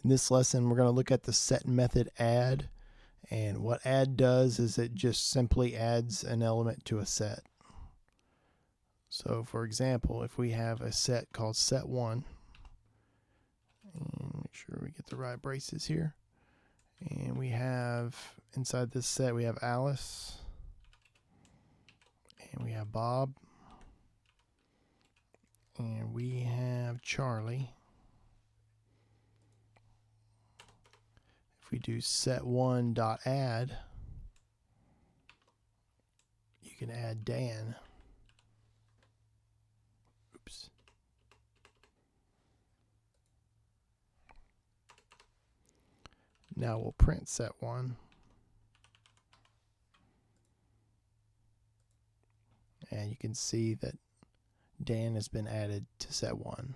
In this lesson, we're going to look at the set method add. And what add does is it just simply adds an element to a set. So for example, if we have a set called set1, and make sure we get the right braces here, and we have inside this set we have Alice, and we have Bob, and we have Charlie. If we do set1.add, you can add Dan. Oops. Now we'll print set1. And you can see that Dan has been added to set1.